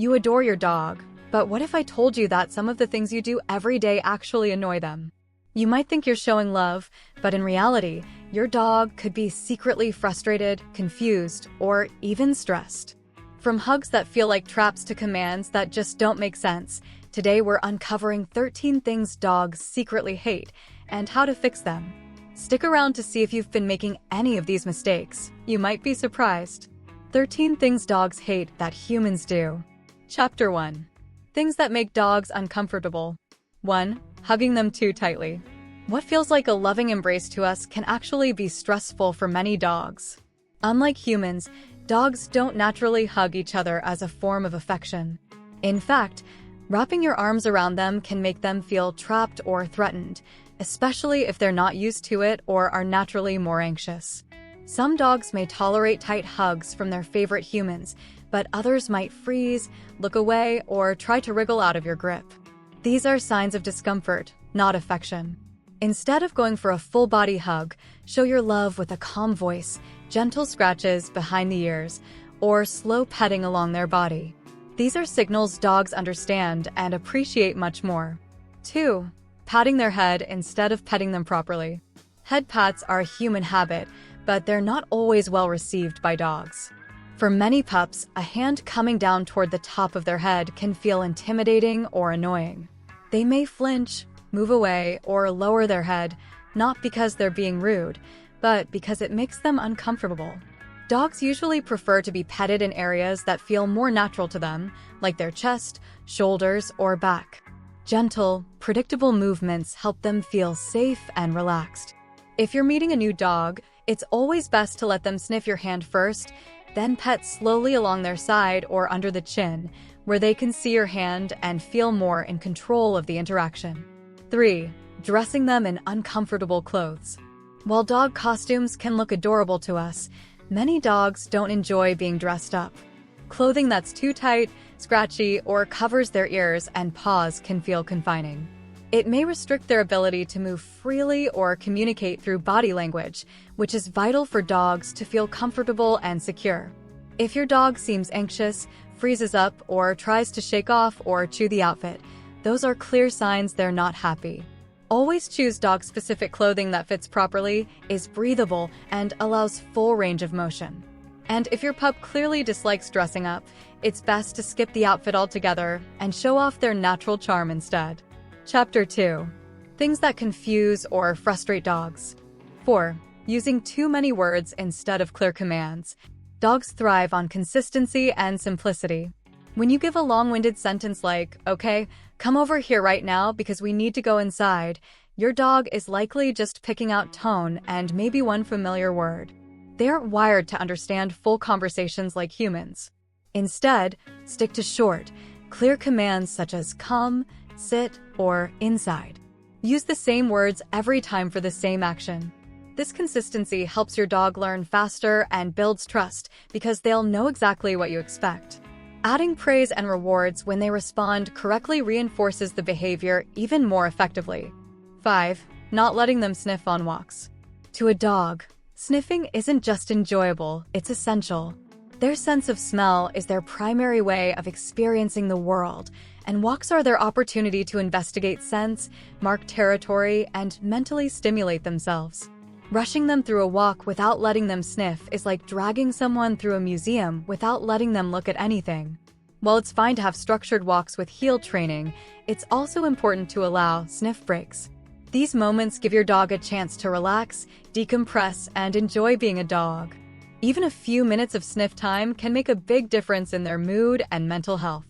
You adore your dog, but what if I told you that some of the things you do every day actually annoy them? You might think you're showing love, but in reality, your dog could be secretly frustrated, confused, or even stressed. From hugs that feel like traps to commands that just don't make sense, today we're uncovering 13 things dogs secretly hate and how to fix them. Stick around to see if you've been making any of these mistakes. You might be surprised. 13 things dogs hate that humans do. Chapter 1. Things that make dogs uncomfortable. 1. Hugging them too tightly. What feels like a loving embrace to us can actually be stressful for many dogs. Unlike humans, dogs don't naturally hug each other as a form of affection. In fact, wrapping your arms around them can make them feel trapped or threatened, especially if they're not used to it or are naturally more anxious. Some dogs may tolerate tight hugs from their favorite humans, but others might freeze, look away, or try to wriggle out of your grip. These are signs of discomfort, not affection. Instead of going for a full-body hug, show your love with a calm voice, gentle scratches behind the ears, or slow petting along their body. These are signals dogs understand and appreciate much more. 2. Patting their head instead of petting them properly. Head pats are a human habit, but they're not always well received by dogs. For many pups, a hand coming down toward the top of their head can feel intimidating or annoying. They may flinch, move away, or lower their head, not because they're being rude, but because it makes them uncomfortable. Dogs usually prefer to be petted in areas that feel more natural to them, like their chest, shoulders, or back. Gentle, predictable movements help them feel safe and relaxed. If you're meeting a new dog, it's always best to let them sniff your hand first, then pet slowly along their side or under the chin, where they can see your hand and feel more in control of the interaction. 3. Dressing them in uncomfortable clothes. While dog costumes can look adorable to us, many dogs don't enjoy being dressed up. Clothing that's too tight, scratchy, or covers their ears and paws can feel confining. It may restrict their ability to move freely or communicate through body language, which is vital for dogs to feel comfortable and secure. If your dog seems anxious, freezes up, or tries to shake off or chew the outfit, those are clear signs they're not happy. Always choose dog-specific clothing that fits properly, is breathable, and allows full range of motion. And if your pup clearly dislikes dressing up, it's best to skip the outfit altogether and show off their natural charm instead. Chapter 2. Things that confuse or frustrate dogs. 4. Using too many words instead of clear commands. Dogs thrive on consistency and simplicity. When you give a long-winded sentence like, "Okay, come over here right now because we need to go inside," your dog is likely just picking out tone and maybe one familiar word. They aren't wired to understand full conversations like humans. Instead, stick to short, clear commands such as come, sit, or inside. Use the same words every time for the same action. This consistency helps your dog learn faster and builds trust because they'll know exactly what you expect. Adding praise and rewards when they respond correctly reinforces the behavior even more effectively. 5. Not letting them sniff on walks. To a dog, sniffing isn't just enjoyable, it's essential. Their sense of smell is their primary way of experiencing the world, and walks are their opportunity to investigate scents, mark territory, and mentally stimulate themselves. Rushing them through a walk without letting them sniff is like dragging someone through a museum without letting them look at anything. While it's fine to have structured walks with heel training, it's also important to allow sniff breaks. These moments give your dog a chance to relax, decompress, and enjoy being a dog. Even a few minutes of sniff time can make a big difference in their mood and mental health.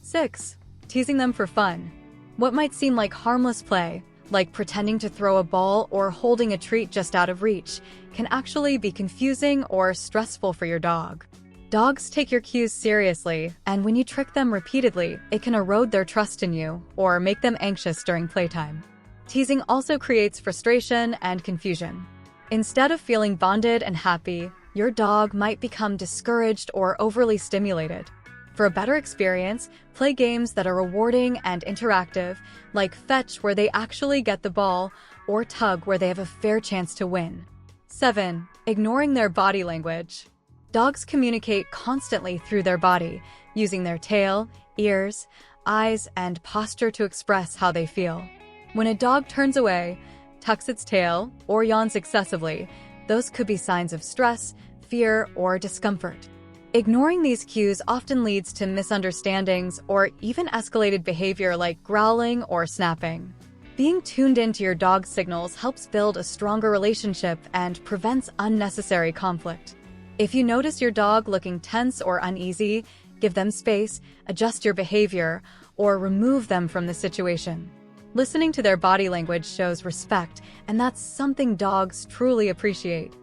6. Teasing them for fun. What might seem like harmless play, like pretending to throw a ball or holding a treat just out of reach, can actually be confusing or stressful for your dog. Dogs take your cues seriously, and when you trick them repeatedly, it can erode their trust in you or make them anxious during playtime. Teasing also creates frustration and confusion. Instead of feeling bonded and happy, your dog might become discouraged or overly stimulated. For a better experience, play games that are rewarding and interactive, like fetch where they actually get the ball, or tug where they have a fair chance to win. 7. Ignoring their body language. Dogs communicate constantly through their body, using their tail, ears, eyes, and posture to express how they feel. When a dog turns away, tucks its tail, or yawns excessively, those could be signs of stress, fear, or discomfort. Ignoring these cues often leads to misunderstandings or even escalated behavior like growling or snapping. Being tuned into your dog's signals helps build a stronger relationship and prevents unnecessary conflict. If you notice your dog looking tense or uneasy, give them space, adjust your behavior, or remove them from the situation. Listening to their body language shows respect, and that's something dogs truly appreciate.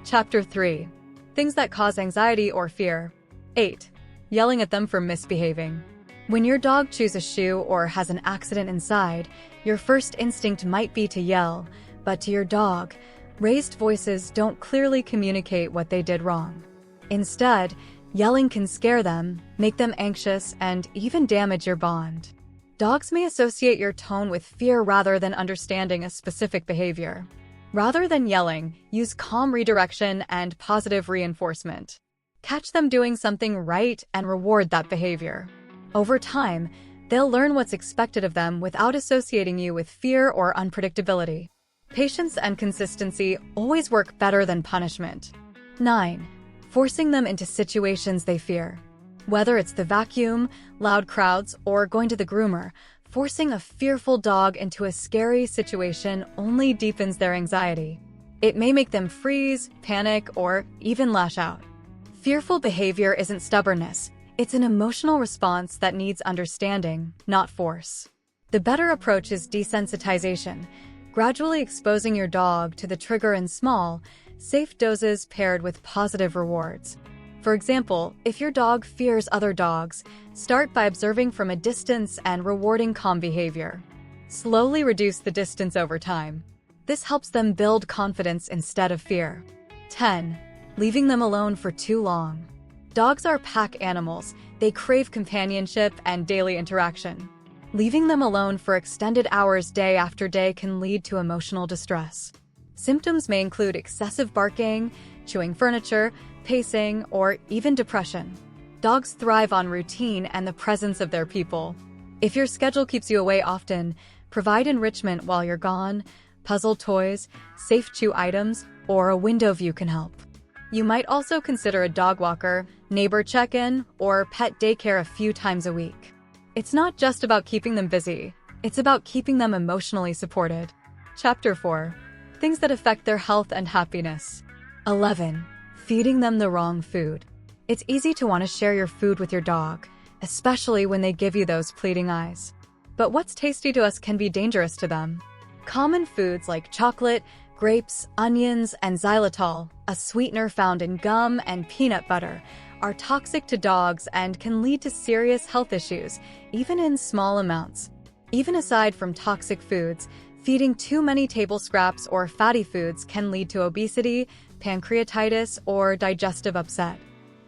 Chapter 3. Things that cause anxiety or fear. 8. Yelling at them for misbehaving. When your dog chews a shoe or has an accident inside, your first instinct might be to yell, but to your dog, raised voices don't clearly communicate what they did wrong. Instead, yelling can scare them, make them anxious, and even damage your bond. Dogs may associate your tone with fear rather than understanding a specific behavior. Rather than yelling, use calm redirection and positive reinforcement. Catch them doing something right and reward that behavior. Over time, they'll learn what's expected of them without associating you with fear or unpredictability. Patience and consistency always work better than punishment. 9. Forcing them into situations they fear. Whether it's the vacuum, loud crowds, or going to the groomer, forcing a fearful dog into a scary situation only deepens their anxiety. It may make them freeze, panic, or even lash out. Fearful behavior isn't stubbornness. It's an emotional response that needs understanding, not force. The better approach is desensitization, gradually exposing your dog to the trigger in small, safe doses paired with positive rewards. For example, if your dog fears other dogs, start by observing from a distance and rewarding calm behavior. Slowly reduce the distance over time. This helps them build confidence instead of fear. 10. Leaving them alone for too long. Dogs are pack animals. They crave companionship and daily interaction. Leaving them alone for extended hours day after day can lead to emotional distress. Symptoms may include excessive barking, chewing furniture, pacing, or even depression. Dogs thrive on routine and the presence of their people. If your schedule keeps you away often, provide enrichment while you're gone. Puzzle toys, safe chew items, or a window view can help. You might also consider a dog walker, neighbor check-in, or pet daycare a few times a week. It's not just about keeping them busy, it's about keeping them emotionally supported. Chapter 4. Things that affect their health and happiness. 11. Feeding them the wrong food. It's easy to want to share your food with your dog, especially when they give you those pleading eyes. But what's tasty to us can be dangerous to them. Common foods like chocolate, grapes, onions, and xylitol, a sweetener found in gum and peanut butter, are toxic to dogs and can lead to serious health issues, even in small amounts. Even aside from toxic foods, feeding too many table scraps or fatty foods can lead to obesity, pancreatitis, or digestive upset.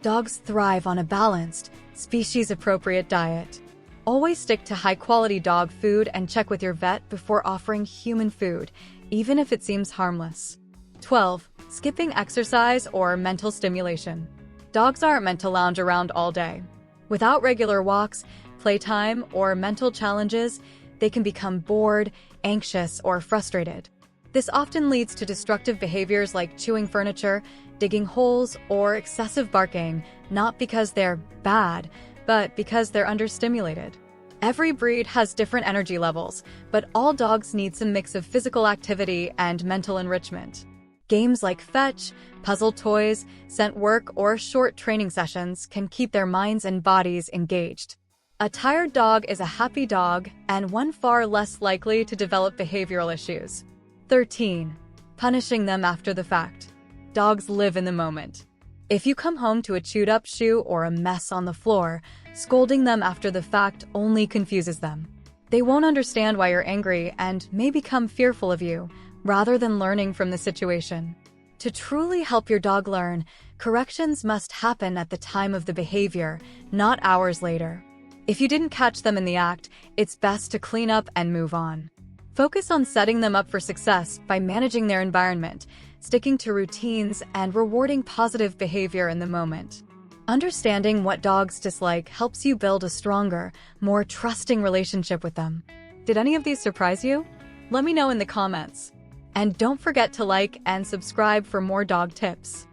Dogs thrive on a balanced, species-appropriate diet. Always stick to high-quality dog food and check with your vet before offering human food, even if it seems harmless. 12. Skipping exercise or mental stimulation. Dogs aren't meant to lounge around all day. Without regular walks, playtime, or mental challenges, they can become bored, anxious, or frustrated. This often leads to destructive behaviors like chewing furniture, digging holes, or excessive barking, not because they're bad, but because they're understimulated. Every breed has different energy levels, but all dogs need some mix of physical activity and mental enrichment. Games like fetch, puzzle toys, scent work, or short training sessions can keep their minds and bodies engaged. A tired dog is a happy dog and one far less likely to develop behavioral issues. 13. Punishing them after the fact. Dogs live in the moment. If you come home to a chewed-up shoe or a mess on the floor, scolding them after the fact only confuses them. They won't understand why you're angry and may become fearful of you, rather than learning from the situation. To truly help your dog learn, corrections must happen at the time of the behavior, not hours later. If you didn't catch them in the act, it's best to clean up and move on. Focus on setting them up for success by managing their environment, sticking to routines, and rewarding positive behavior in the moment. Understanding what dogs dislike helps you build a stronger, more trusting relationship with them. Did any of these surprise you? Let me know in the comments. And don't forget to like and subscribe for more dog tips.